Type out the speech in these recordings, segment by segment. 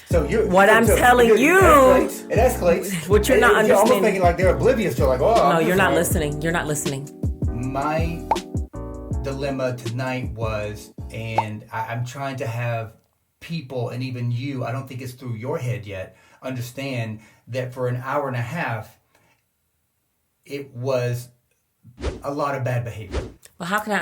So what I'm telling you, it escalates. What you're not understanding. You're almost thinking like they're oblivious to like, oh. No, you're not listening. You're not listening. My dilemma tonight was, and I'm trying to have people, and even you, I don't think it's through your head yet, understand that for an hour and a half, it was a lot of bad behavior. Well, how can I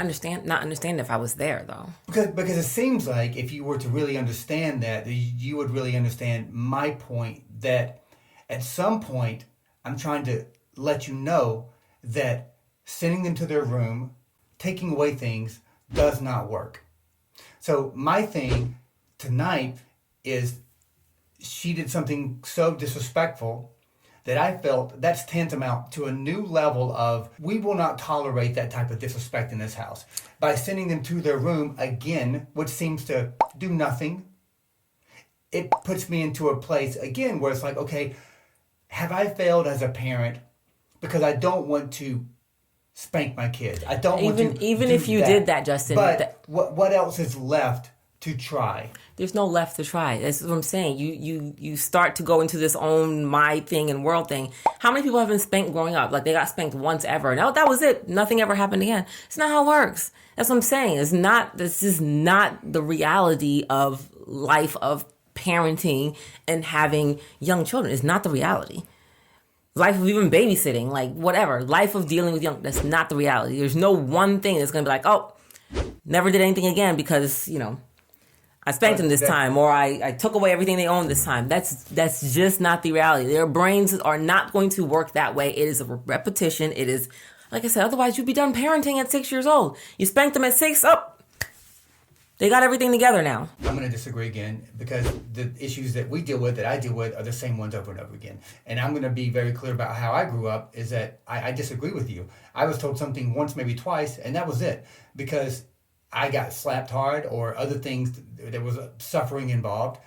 not understand if I was there, though? Because it seems like if you were to really understand that, you would really understand my point that at some point, I'm trying to let you know that sending them to their room, taking away things, does not work. So my thing tonight is she did something so disrespectful that I felt that's tantamount to a new level of we will not tolerate that type of disrespect in this house. By sending them to their room again, which seems to do nothing, it puts me into a place again where it's like, okay, have I failed as a parent because I don't want to spank my kids? I don't want to even if you did that, Justin. But what else is left to try? There's no left to try. That's what I'm saying. You start to go into this own my thing and world thing. How many people have been spanked growing up? Like they got spanked once ever. No, that was it. Nothing ever happened again. It's not how it works. That's what I'm saying. This is not the reality of life of parenting and having young children. It's not the reality. Life of even babysitting, like whatever. Life of dealing with young, that's not the reality. There's no one thing that's going to be like, oh, never did anything again because, I spanked them this time, or I took away everything they owned this time. That's just not the reality. Their brains are not going to work that way. It is a repetition. It is, like I said, otherwise you'd be done parenting at 6 years old. You spanked them at 6, they got everything together now. I'm going to disagree again because the issues that we deal with, that I deal with, are the same ones over and over again. And I'm going to be very clear about how I grew up is that I disagree with you. I was told something once, maybe twice, and that was it. Because I got slapped hard or other things, there was suffering involved.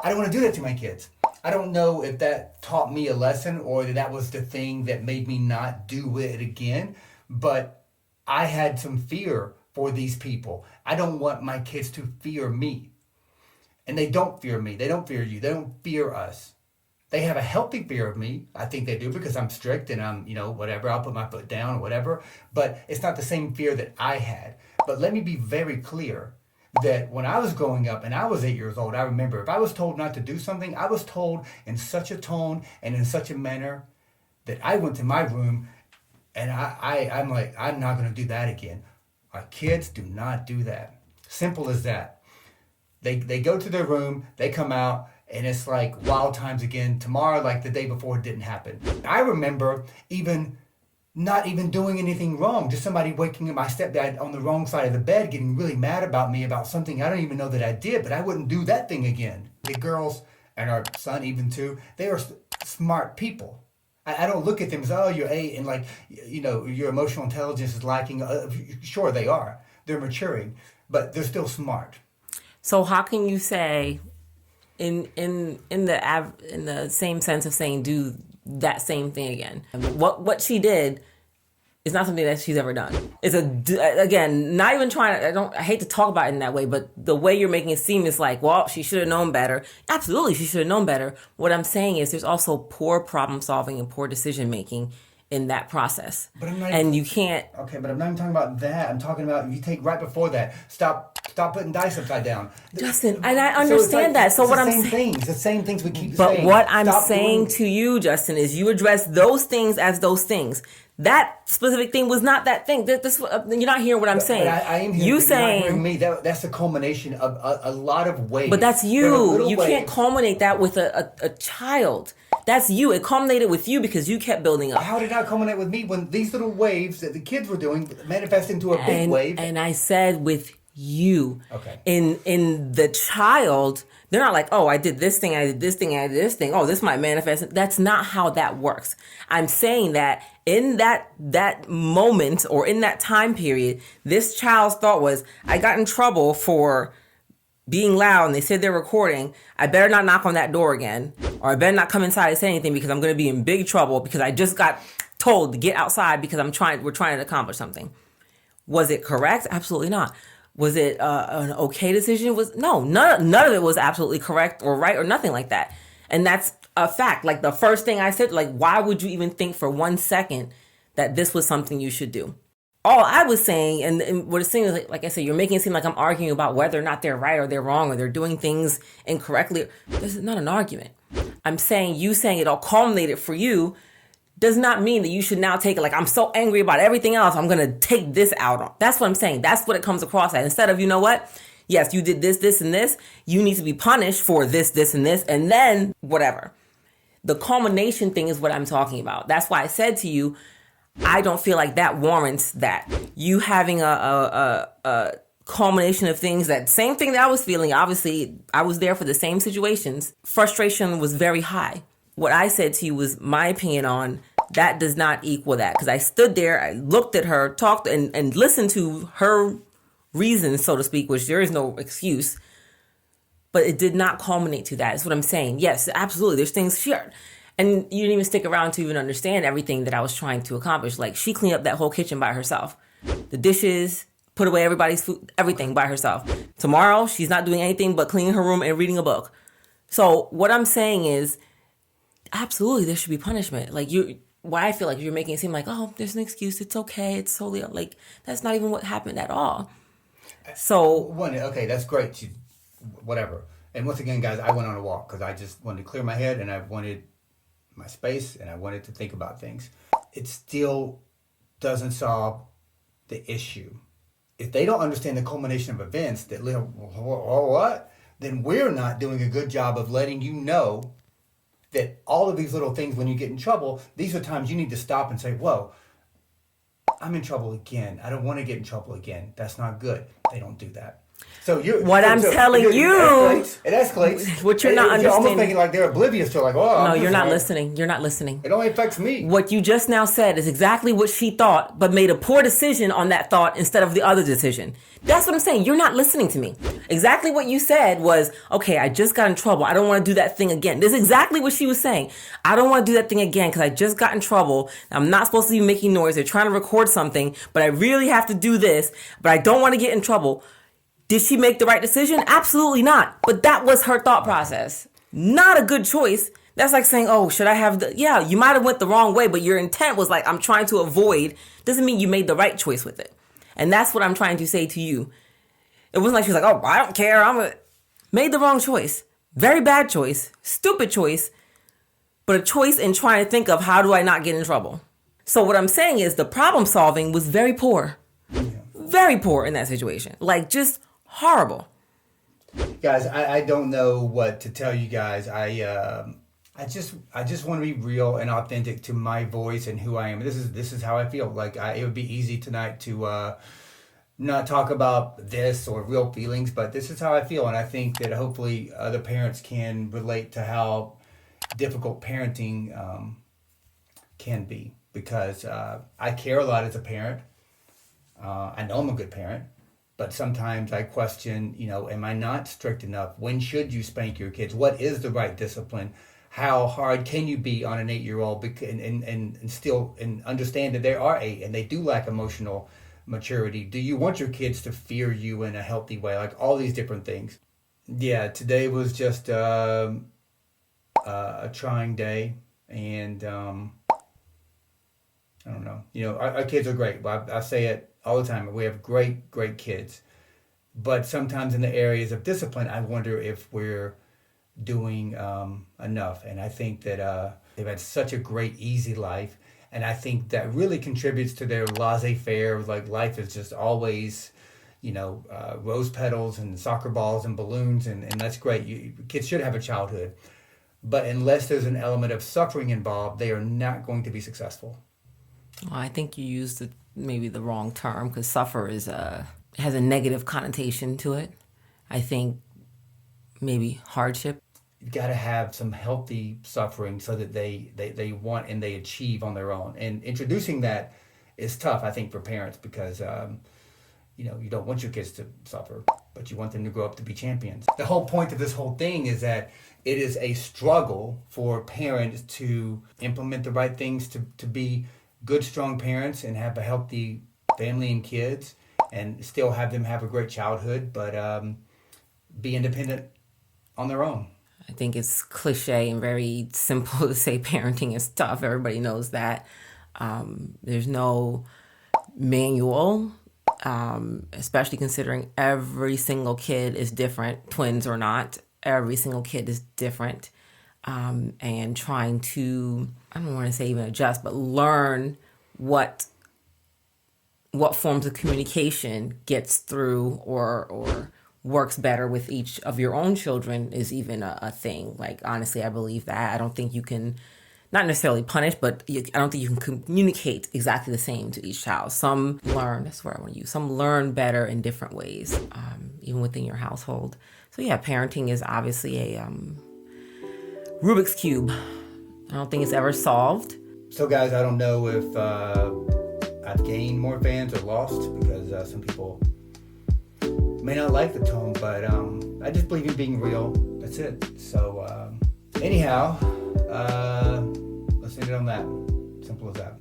I don't want to do that to my kids. I don't know if that taught me a lesson or that was the thing that made me not do it again. But I had some fear for these people. I don't want my kids to fear me. And they don't fear me. They don't fear you. They don't fear us. They have a healthy fear of me. I think they do because I'm strict and I'm, whatever. I'll put my foot down or whatever. But it's not the same fear that I had. But let me be very clear that when I was growing up and I was 8 years old, I remember if I was told not to do something, I was told in such a tone and in such a manner that I went to my room and I'm like, I'm not going to do that again. Our kids do not do that. Simple as that. They go to their room, they come out, and it's like wild times again. Tomorrow, like the day before, it didn't happen. I remember not even doing anything wrong. Just somebody waking up my stepdad on the wrong side of the bed, getting really mad about me about something I don't even know that I did, but I wouldn't do that thing again. The girls, and our son even too, they are smart people. I don't look at them as, oh, you're 8 and like, your emotional intelligence is lacking. Sure, they are. They're maturing, but they're still smart. So how can you say, in the same sense of saying, do that same thing again? What she did is not something that she's ever done. It's again, not even trying. I hate to talk about it in that way, but the way you're making it seem is like, well, she should have known better. Absolutely, she should have known better. What I'm saying is there's also poor problem solving and poor decision making in that process. But I'm not you can't. Okay, but I'm not even talking about that. I'm talking about you take right before that. Stop putting dice upside down. Justin, and I understand that. So what I'm saying, the same things we keep saying. But what I'm saying to you, Justin, is you address those things as those things. That specific thing was not that thing. You're not hearing what I'm saying. But I am hearing you saying. You're not hearing me. That's a culmination of a lot of ways. But that's you. You can't culminate that with a child. That's you. It culminated with you because you kept building up. How did that culminate with me when these little waves that the kids were doing manifest into a big wave? And I said with you. Okay. In the child, they're not like, oh, I did this thing, I did this thing, I did this thing. Oh, this might manifest. That's not how that works. I'm saying that in that moment or in that time period, this child's thought was, I got in trouble for being loud and they said they're recording. I better not knock on that door again, or I better not come inside and say anything because I'm going to be in big trouble because I just got told to get outside because we're trying to accomplish something. Was it correct? Absolutely not. Was it an okay decision? Was no, none of it was absolutely correct or right or nothing like that. And that's a fact. Like the first thing I said, like, why would you even think for 1 second that this was something you should do? All I was saying, and what it's saying is, like I said, you're making it seem like I'm arguing about whether or not they're right or they're wrong or they're doing things incorrectly. This is not an argument. I'm saying you saying it all culminated for you does not mean that you should now take it like, I'm so angry about everything else, I'm going to take this out on. That's what I'm saying. That's what it comes across as. Instead of, you know what? Yes, you did this, this, and this. You need to be punished for this, this, and this, and then whatever. The culmination thing is what I'm talking about. That's why I said to you, I don't feel like that warrants that. You having a culmination of things, that same thing that I was feeling. Obviously, I was there for the same situations. Frustration was very high. What I said to you was my opinion on that does not equal that. Because I stood there, I looked at her, talked and listened to her reasons, so to speak, which there is no excuse. But it did not culminate to that. Is what I'm saying. Yes, absolutely. There's things sure. And you didn't even stick around to even understand everything that I was trying to accomplish. Like, she cleaned up that whole kitchen by herself. The dishes, put away everybody's food, everything by herself. Tomorrow, she's not doing anything but cleaning her room and reading a book. So what I'm saying is, absolutely, there should be punishment. Like, why I feel like you're making it seem like, oh, there's an excuse. It's okay. It's totally, like, that's not even what happened at all. So. Okay, that's great. Whatever. And once again, guys, I went on a walk because I just wanted to clear my head and I wanted my space and I wanted to think about things. It still doesn't solve the issue. If they don't understand the culmination of events that what? Then we're not doing a good job of letting you know that all of these little things, when you get in trouble, these are times you need to stop and say, whoa, I'm in trouble again. I don't want to get in trouble again. That's not good. They don't do that. So I'm telling you, it escalates. What you're not understanding. You're almost thinking like they're oblivious to, like, oh, no, you're not listening. You're not listening. It only affects me. What you just now said is exactly what she thought, but made a poor decision on that thought instead of the other decision. That's what I'm saying. You're not listening to me. Exactly what you said was, okay, I just got in trouble. I don't want to do that thing again. This is exactly what she was saying. I don't want to do that thing again because I just got in trouble. I'm not supposed to be making noise. They're trying to record something, but I really have to do this, but I don't want to get in trouble. Did she make the right decision? Absolutely not. But that was her thought process. Not a good choice. That's like saying, oh, should I have yeah, you might have went the wrong way, but your intent was like, I'm trying to avoid. Doesn't mean you made the right choice with it. And that's what I'm trying to say to you. It wasn't like she was like, oh, I don't care. Made the wrong choice. Very bad choice. Stupid choice. But a choice in trying to think of how do I not get in trouble. So what I'm saying is the problem solving was very poor. Yeah. Very poor in that situation. Like, just horrible. Guys, I don't know what to tell you guys. I just want to be real and authentic to my voice and who I am. This is how I feel. Like, it would be easy tonight to not talk about this or real feelings, but this is how I feel, and I think that hopefully other parents can relate to how difficult parenting can be, because I care a lot as a parent. I know I'm a good parent. But sometimes I question, am I not strict enough? When should you spank your kids? What is the right discipline? How hard can you be on an 8-year-old and still understand that they are 8 and they do lack emotional maturity? Do you want your kids to fear you in a healthy way? Like, all these different things. Yeah, today was just a trying day, and I don't know. Our kids are great. I say it all the time. We have great, great kids. But sometimes in the areas of discipline, I wonder if we're doing enough. And I think that they've had such a great, easy life. And I think that really contributes to their laissez-faire. Like, life is just always, rose petals and soccer balls and balloons. And that's great. Kids should have a childhood. But unless there's an element of suffering involved, they are not going to be successful. Well, I think you used maybe the wrong term, because suffer has a negative connotation to it. I think maybe hardship. You've got to have some healthy suffering so that they want and they achieve on their own. And introducing that is tough, I think, for parents, because you don't want your kids to suffer, but you want them to grow up to be champions. The whole point of this whole thing is that it is a struggle for parents to implement the right things to be good, strong parents and have a healthy family and kids. and still have them have a great childhood, but be independent on their own. I think it's cliche and very simple to say parenting is tough. Everybody knows that. There's no manual, especially considering every single kid is different, twins or not. Every single kid is different. And trying to, I don't want to say even adjust, but learn what forms of communication gets through or works better with each of your own children is even a thing. Like, honestly, I believe that. I don't think you can, not necessarily punish, but I don't think you can communicate exactly the same to each child. Some learn, that's what I want to use, some learn better in different ways, even within your household. So yeah, parenting is obviously a Rubik's Cube. I don't think it's ever solved. So guys, I don't know if I've gained more fans or lost, because some people may not like the tone, but I just believe in being real. That's it. So anyhow, let's end it on that. Simple as that.